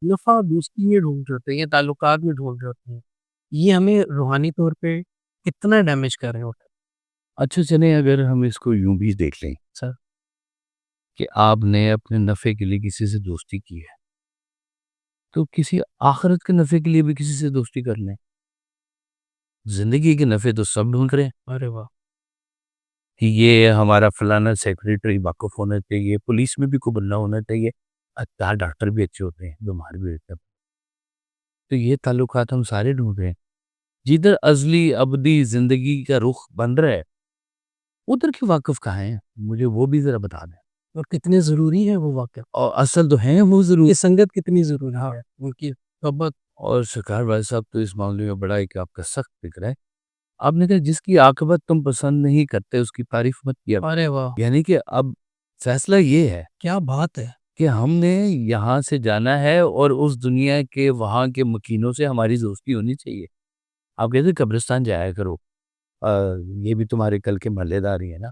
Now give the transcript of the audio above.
نفع دوستی میں ڈھونڈ رہے ہوتے ہیں یا تعلقات میں ڈھونڈ رہے ہوتے ہیں، یہ ہمیں روحانی طور پہ کتنا ڈیمیج کر رہے ہوتے ہیں اچھا چلیں اگر ہم اس کو یوں بھی دیکھ لیں سر۔ کہ آپ نے اپنے نفع کے لیے کسی سے دوستی کی ہے تو کسی آخرت کے نفع کے لیے بھی کسی سے دوستی کر لیں۔ زندگی کے نفع تو سب ڈھونڈ رہے ہیں ارے واہ! کہ یہ ہمارا فلانا سیکریٹری واقف ہونا چاہیے، پولیس میں بھی کو بننا ہونا چاہیے، اچھا ڈاکٹر بھی اچھے ہوتے ہیں، بیمار بھی ہوتے ہیں، تو یہ تعلقات ہم سارے ڈھونڈ رہے ہیں۔ جدھر ازلی ابدی زندگی کا رخ بن رہا ہے ادھر کے واقف کہاں ہیں؟ مجھے وہ بھی ذرا بتا دیں۔ اور کتنے ضروری ہے وہ واقعہ، اور اصل تو ہیں وہ ضرور۔ یہ سنگت کتنی ضروری ہے، ان کی صحبت۔ اور سرکار بھائی صاحب تو اس معاملے میں بڑا ایک آپ کا سخت فکر ہے۔ آپ نے کہا جس کی عاقبت تم پسند نہیں کرتے اس کی تعریف مت کیا۔ ارے واہ! یعنی کہ اب فیصلہ یہ ہے کیا بات ہے! کہ ہم نے یہاں سے جانا ہے اور اس دنیا کے وہاں کے مکینوں سے ہماری دوستی ہونی چاہیے۔ آپ کہتے ہیں قبرستان جایا کرو، یہ بھی تمہارے کل کے محلے دار ہی ہے نا۔